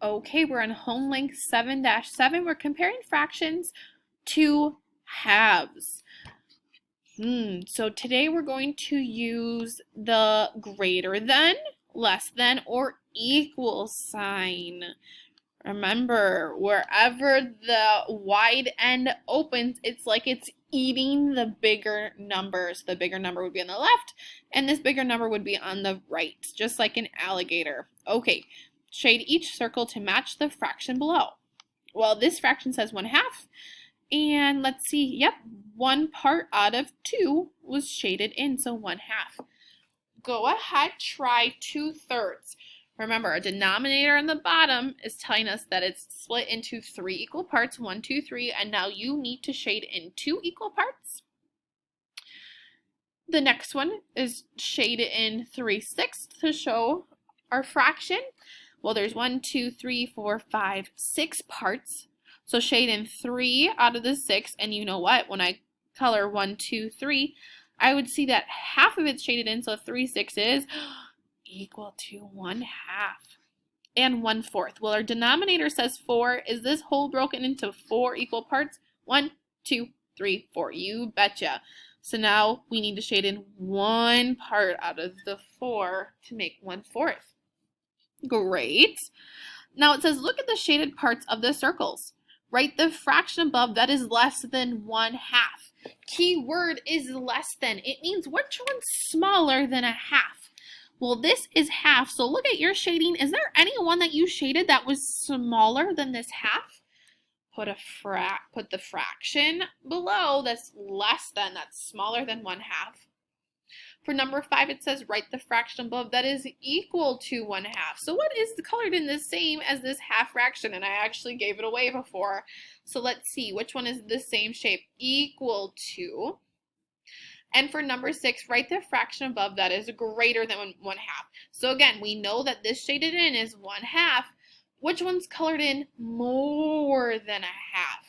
Okay, we're on home link 7-7. We're comparing fractions to halves. So today we're going to use the greater than, less than, or equal sign. Remember, wherever the wide end opens, it's like it's eating the bigger number. So the bigger number would be on the left, and this bigger number would be on the right, just like an alligator. Okay, shade each circle to match the fraction below. Well, this fraction says 1/2, and let's see, yep, 1 part out of 2 was shaded in, so 1/2. Go ahead, try 2/3. Remember, our denominator on the bottom is telling us that it's split into 3 equal parts, 1, 2, 3, and now you need to shade in 2 equal parts. The next one is shade in 3/6 to show our fraction. Well, there's 1, 2, 3, 4, 5, 6 parts. So shade in 3 out of the 6, and you know what? When I color 1, 2, 3, I would see that half of it's shaded in, so 3/6 is equal to 1/2 and 1/4. Well, our denominator says 4. Is this whole broken into 4 equal parts? 1, 2, 3, 4. You betcha. So now we need to shade in 1 part out of the 4 to make 1/4. Great. Now it says look at the shaded parts of the circles. Write the fraction above that is less than 1/2. Key word is less than. It means which one's smaller than 1/2. Well, this is half, so look at your shading. Is there any one that you shaded that was smaller than this half? Put the fraction below that's less than, that's smaller than 1/2. For number 5, it says write the fraction above that is equal to 1/2. So what is colored in the same as this half fraction? And I actually gave it away before. So let's see, which one is the same shape? Equal to. And for number 6, write the fraction above that is greater than 1/2. So again, we know that this shaded in is 1/2. Which one's colored in more than 1/2?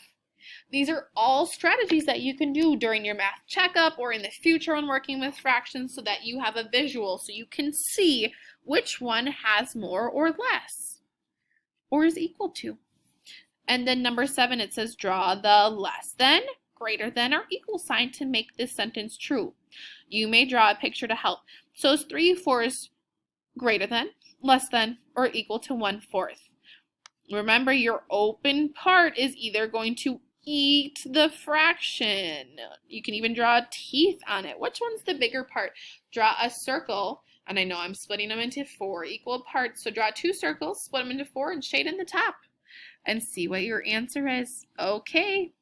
These are all strategies that you can do during your math checkup or in the future when working with fractions so that you have a visual so you can see which one has more or less or is equal to. And then number 7, it says draw the less than, greater than, or equal sign to make this sentence true. You may draw a picture to help. So is 3/4 greater than, less than, or equal to 1/4? Remember, your open part is either going to eat the fraction. You can even draw teeth on it. Which one's the bigger part? Draw a circle, and I know I'm splitting them into 4 equal parts. So draw 2 circles, split them into 4, and shade in the top. And see what your answer is. Okay.